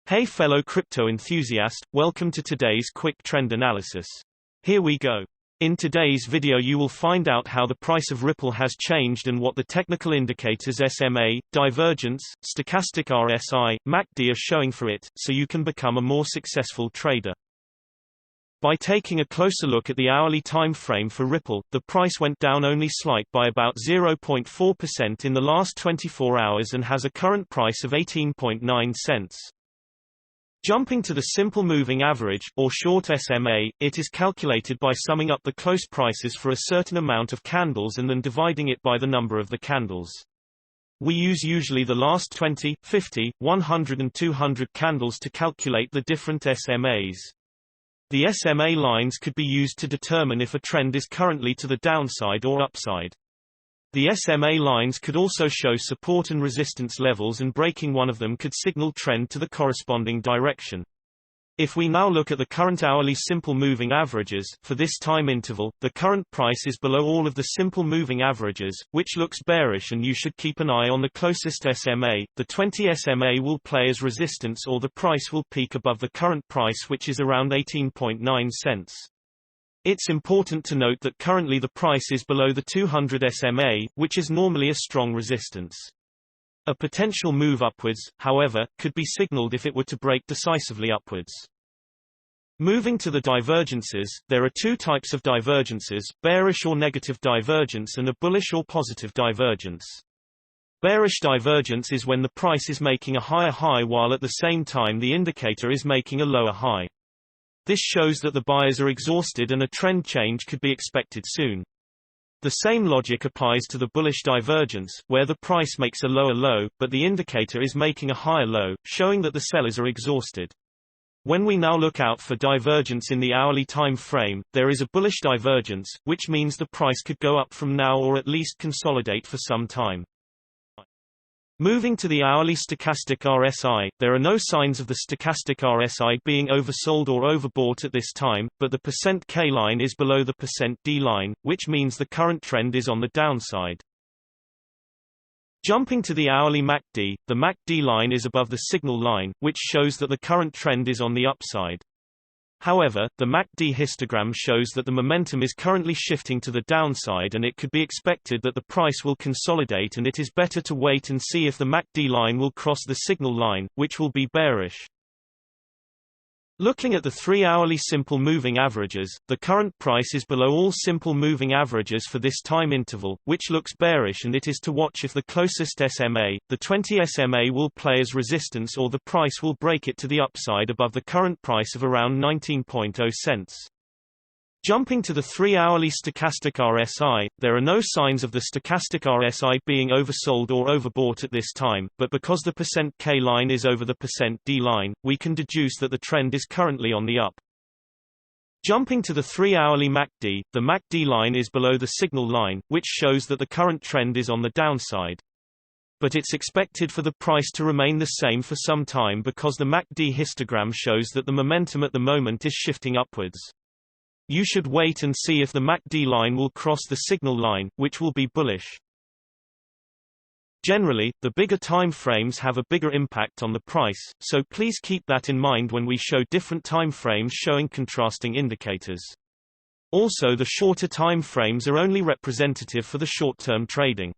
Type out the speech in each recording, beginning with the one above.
Hey fellow crypto enthusiast, welcome to today's quick trend analysis. Here we go. In today's video you will find out how the price of Ripple has changed and what the technical indicators SMA, divergence, stochastic RSI, MACD are showing for it, so you can become a more successful trader. By taking a closer look at the hourly time frame for Ripple, the price went down only slight by about 0.4% in the last 24 hours and has a current price of 18.9 cents. Jumping to the simple moving average, or short SMA, it is calculated by summing up the close prices for a certain amount of candles and then dividing it by the number of the candles. We use usually the last 20, 50, 100 and 200 candles to calculate the different SMAs. The SMA lines could be used to determine if a trend is currently to the downside or upside. The SMA lines could also show support and resistance levels, and breaking one of them could signal trend to the corresponding direction. If we now look at the current hourly simple moving averages, for this time interval, the current price is below all of the simple moving averages, which looks bearish, and you should keep an eye on the closest SMA. The 20 SMA will play as resistance, or the price will peak above the current price, which is around 18.9 cents. It's important to note that currently the price is below the 200 SMA, which is normally a strong resistance. A potential move upwards, however, could be signaled if it were to break decisively upwards. Moving to the divergences, there are two types of divergences, bearish or negative divergence and a bullish or positive divergence. Bearish divergence is when the price is making a higher high while at the same time the indicator is making a lower high. This shows that the buyers are exhausted and a trend change could be expected soon. The same logic applies to the bullish divergence, where the price makes a lower low, but the indicator is making a higher low, showing that the sellers are exhausted. When we now look out for divergence in the hourly time frame, there is a bullish divergence, which means the price could go up from now or at least consolidate for some time. Moving to the hourly stochastic RSI, there are no signs of the stochastic RSI being oversold or overbought at this time, but the %K line is below the %D line, which means the current trend is on the downside. Jumping to the hourly MACD, the MACD line is above the signal line, which shows that the current trend is on the upside. However, the MACD histogram shows that the momentum is currently shifting to the downside, and it could be expected that the price will consolidate, and it is better to wait and see if the MACD line will cross the signal line, which will be bearish. Looking at the 3-hourly simple moving averages, the current price is below all simple moving averages for this time interval, which looks bearish, and it is to watch if the closest SMA, the 20 SMA, will play as resistance or the price will break it to the upside above the current price of around 19.0 cents. Jumping to the 3-hourly stochastic RSI, there are no signs of the stochastic RSI being oversold or overbought at this time, but because the %K line is over the %D line, we can deduce that the trend is currently on the up. Jumping to the 3-hourly MACD, the MACD line is below the signal line, which shows that the current trend is on the downside. But it's expected for the price to remain the same for some time because the MACD histogram shows that the momentum at the moment is shifting upwards. You should wait and see if the MACD line will cross the signal line, which will be bullish. Generally, the bigger time frames have a bigger impact on the price, so please keep that in mind when we show different time frames showing contrasting indicators. Also, the shorter time frames are only representative for the short-term trading.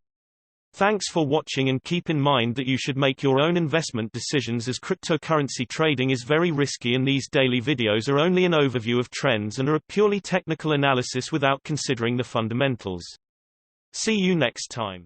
Thanks for watching, and keep in mind that you should make your own investment decisions, as cryptocurrency trading is very risky, and these daily videos are only an overview of trends and are a purely technical analysis without considering the fundamentals. See you next time.